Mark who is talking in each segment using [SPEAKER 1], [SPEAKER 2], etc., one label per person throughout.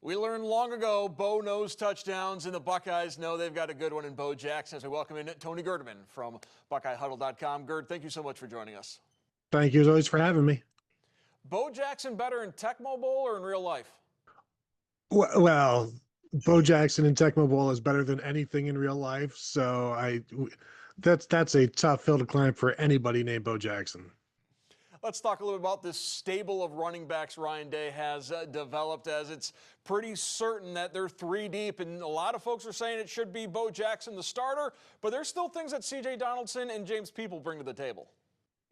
[SPEAKER 1] We learned long ago Bo knows touchdowns, and the Buckeyes know they've got a good one in Bo Jackson. As we welcome in Tony Gerdeman from BuckeyeHuddle.com. Gerd, thank you so much for joining us.
[SPEAKER 2] Thank you as always for having me.
[SPEAKER 1] Bo Jackson better in Tecmo Bowl or in real life?
[SPEAKER 2] Well, Bo Jackson in Tecmo Bowl is better than anything in real life, so that's a tough hill to climb for anybody named Bo Jackson.
[SPEAKER 1] Let's talk a little bit about this stable of running backs Ryan Day has developed, as it's pretty certain that they're three deep, and a lot of folks are saying it should be Bo Jackson the starter, but there's still things that C.J. Donaldson and James People bring to the table.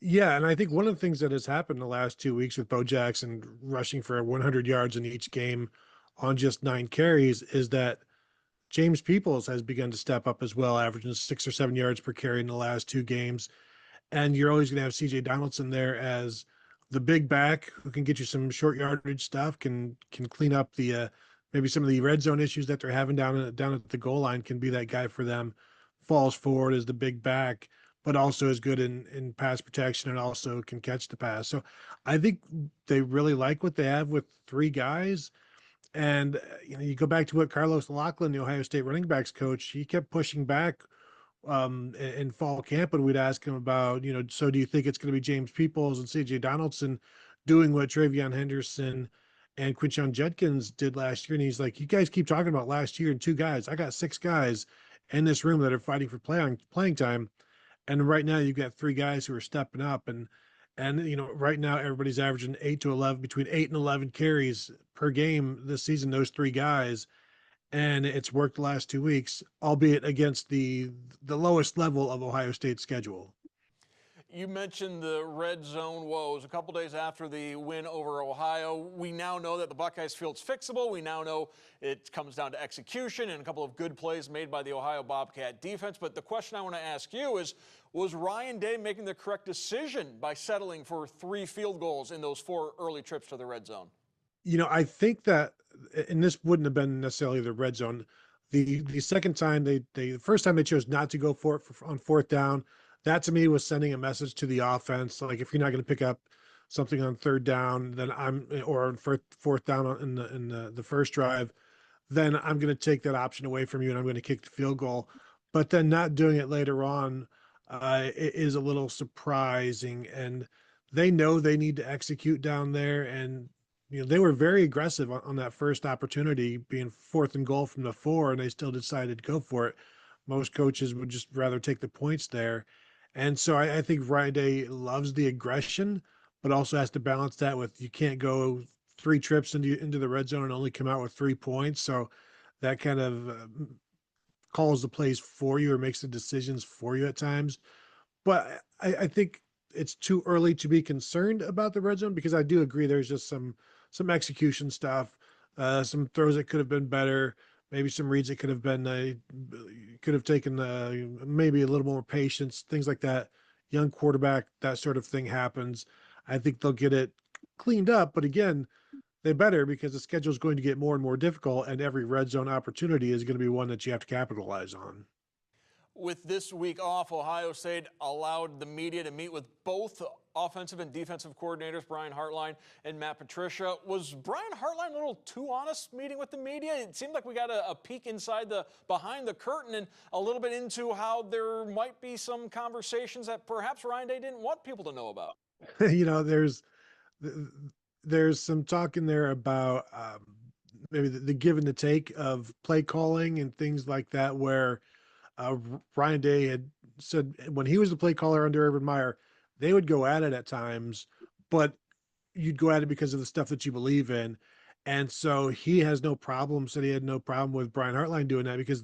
[SPEAKER 2] Yeah, and I think one of the things that has happened the last 2 weeks with Bo Jackson rushing for 100 yards in each game on just 9 carries is that James Peoples has begun to step up as well, averaging 6 or 7 yards per carry in the last 2 games. And you're always going to have CJ Donaldson there as the big back who can get you some short yardage stuff, can clean up the maybe some of the red zone issues that they're having down at the goal line, can be that guy for them. Falls forward as the big back, but also is good in pass protection and also can catch the pass. So I think they really like what they have with three guys. And you go back to what Carlos Lachlan, the Ohio State running backs coach, he kept pushing back in fall camp, and we'd ask him about, so do you think it's going to be James Peoples and CJ Donaldson doing what Travion Henderson and Quinshon Judkins did last year? And he's like, you guys keep talking about last year and two guys. I got six guys in this room that are fighting for playing time. And right now you've got three guys who are stepping up, and right now everybody's averaging 8 to 11, between 8 and 11 carries per game this season, those three guys. And it's worked the last 2 weeks, albeit against the lowest level of Ohio State's schedule.
[SPEAKER 1] You mentioned the red zone woes. A couple days after the win over Ohio, we now know that the Buckeyes feel it's fixable. We now know it comes down to execution and a couple of good plays made by the Ohio Bobcat defense. But the question I want to ask you is, was Ryan Day making the correct decision by settling for 3 field goals in those 4 early trips to the red zone?
[SPEAKER 2] I think that, and this wouldn't have been necessarily the red zone. The second time the first time they chose not to go for it on fourth down, that to me was sending a message to the offense. Like, if you're not going to pick up something on third down, then or on fourth down in the first drive, then I'm going to take that option away from you and I'm going to kick the field goal. But then not doing it later on is a little surprising. And they know they need to execute down there, and they were very aggressive on that first opportunity, being fourth and goal from the 4, and they still decided to go for it. Most coaches would just rather take the points there. And so I think Ryan Day loves the aggression, but also has to balance that with, you can't go 3 trips into the red zone and only come out with 3 points. So that kind of calls the plays for you or makes the decisions for you at times. But I think it's too early to be concerned about the red zone, because I do agree there's just some execution stuff, some throws that could have been better, maybe some reads that could have taken maybe a little more patience, things like that. Young quarterback, that sort of thing happens. I think they'll get it cleaned up, but again, they better, because the schedule is going to get more and more difficult, and every red zone opportunity is going to be one that you have to capitalize on.
[SPEAKER 1] With this week off, Ohio State allowed the media to meet with both offensive and defensive coordinators, Brian Hartline and Matt Patricia. Was Brian Hartline a little too honest meeting with the media? It seemed like we got a peek behind the curtain and a little bit into how there might be some conversations that perhaps Ryan Day didn't want people to know about.
[SPEAKER 2] There's some talk in there about maybe the give and the take of play calling and things like that, where Ryan Day had said when he was the play caller under Urban Meyer, they would go at it at times, but you'd go at it because of the stuff that you believe in. And so he has no problem, said he had no problem with Brian Hartline doing that, because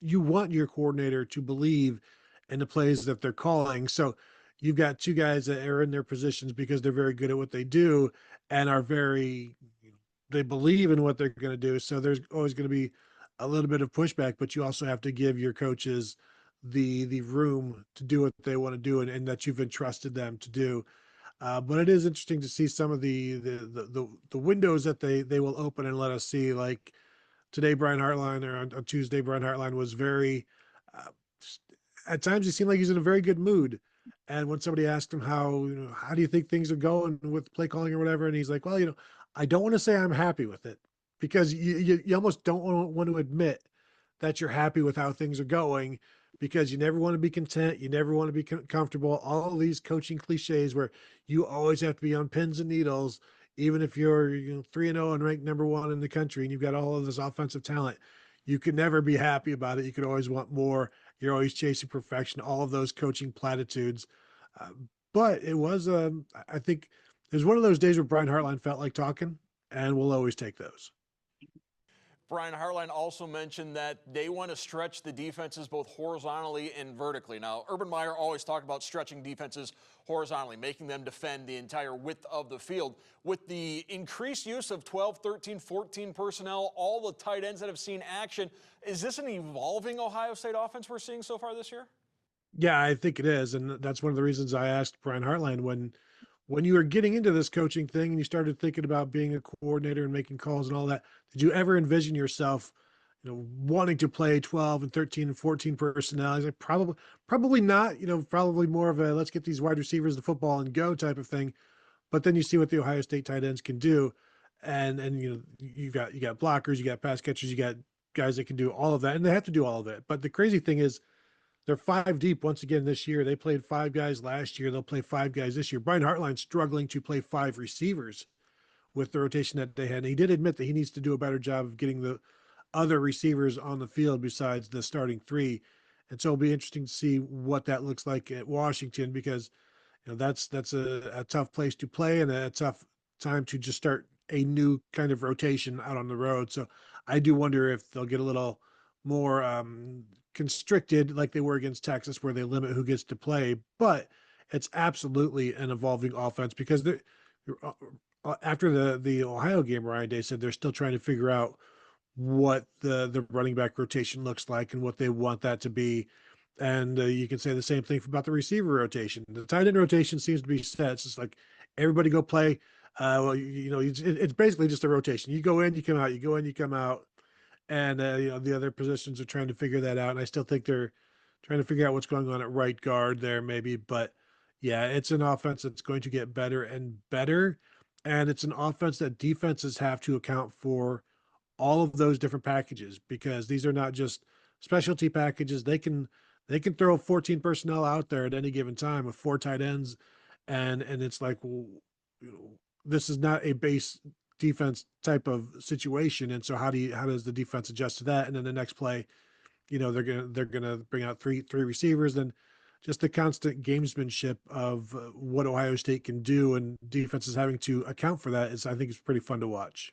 [SPEAKER 2] you want your coordinator to believe in the plays that they're calling. So you've got two guys that are in their positions because they're very good at what they do and they believe in what they're going to do. So there's always going to be a little bit of pushback, but you also have to give your coaches the room to do what they want to do, and that you've entrusted them to do. But it is interesting to see some of the windows that they will open and let us see. Like today, Brian Hartline, or on Tuesday, Brian Hartline was very, uh, at times he seemed like he's in a very good mood. And when somebody asked him how do you think things are going with play calling or whatever, and he's like, well, I don't want to say I'm happy with it, because you almost don't want to admit that you're happy with how things are going, because you never want to be content. You never want to be comfortable. All these coaching cliches where you always have to be on pins and needles, even if you're 3-0 and ranked number one in the country and you've got all of this offensive talent. You can never be happy about it. You could always want more. You're always chasing perfection. All of those coaching platitudes. Uh, but it was, I think, it was one of those days where Brian Hartline felt like talking, and we'll always take those.
[SPEAKER 1] Brian Hartline also mentioned that they want to stretch the defenses both horizontally and vertically. Now, Urban Meyer always talked about stretching defenses horizontally, making them defend the entire width of the field. With the increased use of 12, 13, 14 personnel, all the tight ends that have seen action, is this an evolving Ohio State offense we're seeing so far this year?
[SPEAKER 2] Yeah, I think it is, and that's one of the reasons I asked Brian Hartline when you were getting into this coaching thing and you started thinking about being a coordinator and making calls and all that. Did you ever envision yourself, wanting to play 12 and 13 and 14 personnel? He's like, probably not. Probably more of a let's get these wide receivers the football and go type of thing. But then you see what the Ohio State tight ends can do, and you got blockers, you got pass catchers, you got guys that can do all of that, and they have to do all of it. But the crazy thing is they're five deep once again this year. They played five guys last year. They'll play five guys this year. Brian Hartline's struggling to play five receivers with the rotation that they had. And he did admit that he needs to do a better job of getting the other receivers on the field besides the starting three. And so it'll be interesting to see what that looks like at Washington, because that's a tough place to play and a tough time to just start a new kind of rotation out on the road. So I do wonder if they'll get a little more constricted like they were against Texas, where they limit who gets to play. But it's absolutely an evolving offense, because after the Ohio game, Ryan Day said they're still trying to figure out what the running back rotation looks like and what they want that to be. And you can say the same thing about the receiver rotation. The tight end rotation seems to be set. It's just like everybody go play. Well, it's basically just a rotation. You go in, you come out. You go in, you come out. And the other positions are trying to figure that out. And I still think they're trying to figure out what's going on at right guard there, maybe. But yeah, it's an offense that's going to get better and better, and it's an offense that defenses have to account for all of those different packages, because these are not just specialty packages. They can throw 14 personnel out there at any given time with four tight ends, and it's like, well, this is not a base defense type of situation. And so how does the defense adjust to that? And then the next play, they're gonna bring out three receivers. Then just the constant gamesmanship of what Ohio State can do, and defenses having to account for that, is, I think, is pretty fun to watch.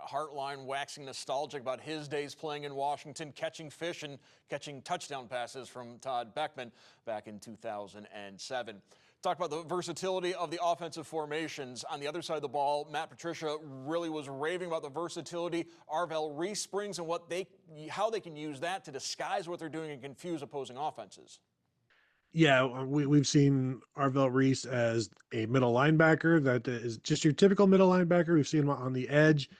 [SPEAKER 1] Hartline waxing nostalgic about his days playing in Washington, catching fish and catching touchdown passes from Todd Beckman back in 2007. Talk about the versatility of the offensive formations. On the other side of the ball, Matt Patricia really was raving about the versatility Arvell Reese brings and how they can use that to disguise what they're doing and confuse opposing offenses.
[SPEAKER 2] Yeah, we've seen Arvell Reese as a middle linebacker that is just your typical middle linebacker. We've seen him on the edge,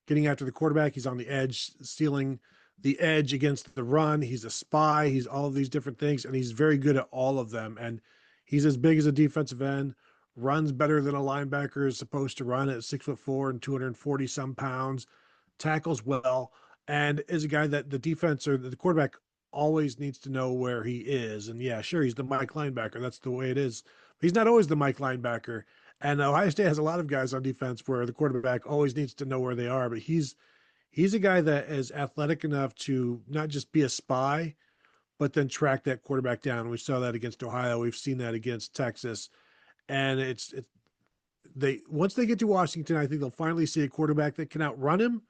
[SPEAKER 2] getting after the quarterback. He's on the edge, stealing the edge against the run. He's a spy. He's all of these different things, and he's very good at all of them. And he's as big as a defensive end, runs better than a linebacker is supposed to run at 6'4" and 240 some pounds, tackles well, and is a guy that the defense or the quarterback always needs to know where he is. And yeah, sure, he's the Mike linebacker. That's the way it is. But he's not always the Mike linebacker. And Ohio State has a lot of guys on defense where the quarterback always needs to know where they are. But he's a guy that is athletic enough to not just be a spy, but then track that quarterback down. We saw that against Ohio. We've seen that against Texas. And they once they get to Washington, I think they'll finally see a quarterback that can outrun him.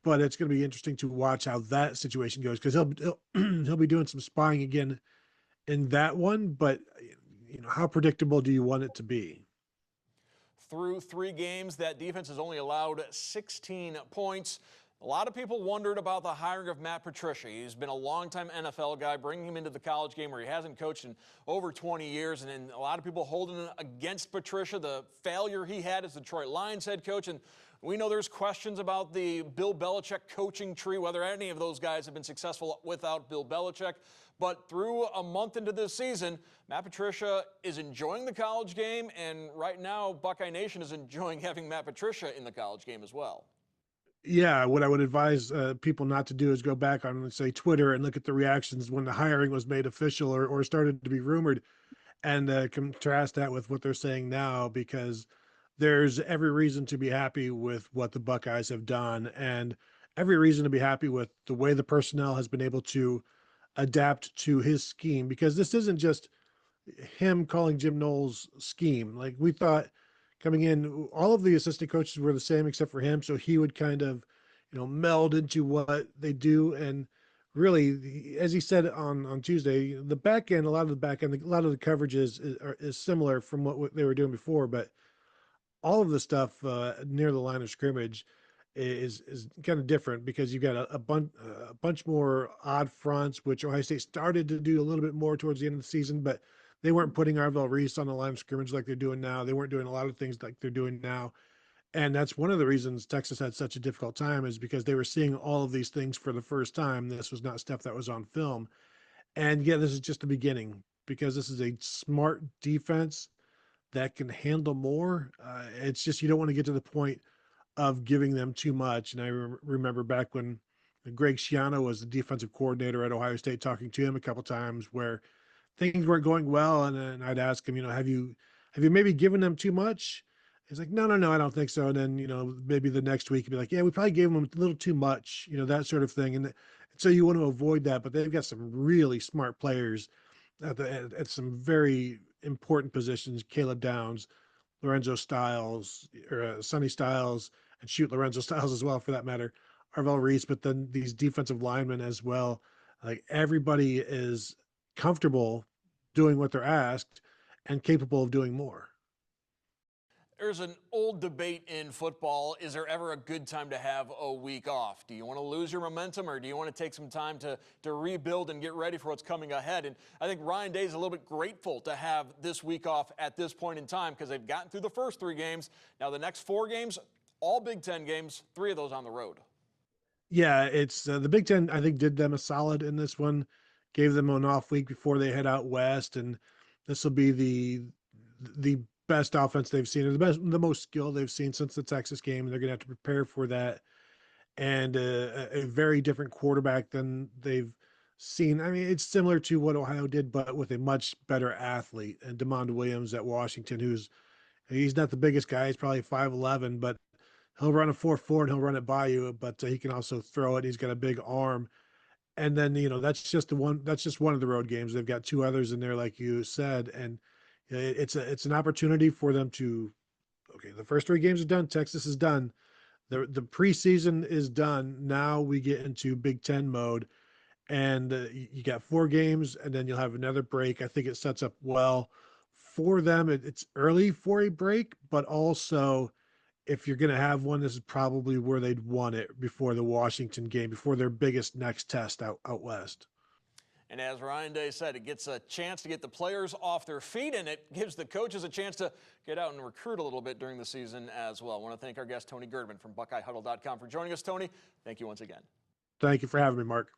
[SPEAKER 2] But it's going to be interesting to watch how that situation goes, because he'll be doing some spying again in that one. But how predictable do you want it to be?
[SPEAKER 1] Through 3 games, that defense has only allowed 16 points. A lot of people wondered about the hiring of Matt Patricia. He's been a longtime NFL guy, bringing him into the college game where he hasn't coached in over 20 years. And a lot of people holding it against Patricia, the failure he had as the Detroit Lions head coach. And we know there's questions about the Bill Belichick coaching tree, whether any of those guys have been successful without Bill Belichick. But through a month into this season, Matt Patricia is enjoying the college game. And right now, Buckeye Nation is enjoying having Matt Patricia in the college game as well.
[SPEAKER 2] Yeah, what I would advise people not to do is go back on, let's say, Twitter and look at the reactions when the hiring was made official or started to be rumored, and contrast that with what they're saying now, because there's every reason to be happy with what the Buckeyes have done, and every reason to be happy with the way the personnel has been able to adapt to his scheme, because this isn't just him calling Jim Knowles' scheme. Like, we thought coming in, all of the assistant coaches were the same except for him, so he would kind of, meld into what they do. And really, as he said on Tuesday, the back end, a lot of the back end, a lot of the coverage is similar from what they were doing before, but all of the stuff near the line of scrimmage is kind of different, because you've got a bunch more odd fronts, which Ohio State started to do a little bit more towards the end of the season, but they weren't putting Arvell Reese on the line of scrimmage like they're doing now. They weren't doing a lot of things like they're doing now. And that's one of the reasons Texas had such a difficult time, is because they were seeing all of these things for the first time. This was not stuff that was on film. And yeah, this is just the beginning, because this is a smart defense that can handle more. It's just, you don't want to get to the point of giving them too much. And I remember back when Greg Schiano was the defensive coordinator at Ohio State, talking to him a couple times where things weren't going well, and then I'd ask him, have you maybe given them too much? He's like, no, no, no, I don't think so. And then, maybe the next week he'd be like, yeah, we probably gave them a little too much, that sort of thing. And so you want to avoid that, but they've got some really smart players at some very important positions. Caleb Downs, Lorenzo Styles, or Sonny Styles, and shoot, Lorenzo Styles as well, for that matter, Arvell Reese, but then these defensive linemen as well. Like, everybody is comfortable doing what they're asked and capable of doing more.
[SPEAKER 1] There's an old debate in football. Is there ever a good time to have a week off? Do you want to lose your momentum, or do you want to take some time to rebuild and get ready for what's coming ahead? And I think Ryan Day is a little bit grateful to have this week off at this point in time, because they've gotten through the first 3 games. Now the next 4 games, all Big Ten games, 3 of those on the road.
[SPEAKER 2] Yeah, it's the Big Ten, I think, did them a solid in this one, gave them an off week before they head out west, and this will be the best offense they've seen, or the most skill they've seen since the Texas game, and they're going to have to prepare for that. And a very different quarterback than they've seen. I mean, it's similar to what Ohio did, but with a much better athlete, and DeMond Williams at Washington, he's not the biggest guy. He's probably 5'11", but he'll run a 4.4 and he'll run it by you, but he can also throw it. He's got a big arm. And then, that's just one of the road games. They've got 2 others in there, like you said. And it's an opportunity for them to, okay, the first 3 games are done. Texas is done. The preseason is done. Now we get into Big Ten mode, and you got 4 games, and then you'll have another break. I think it sets up well for them. It's early for a break, but also, if you're going to have one, this is probably where they'd want it before the Washington game, before their biggest next test out west.
[SPEAKER 1] And as Ryan Day said, it gets a chance to get the players off their feet, and it gives the coaches a chance to get out and recruit a little bit during the season as well. I want to thank our guest, Tony Gerdeman from BuckeyeHuddle.com, for joining us. Tony, thank you once again.
[SPEAKER 2] Thank you for having me, Mark.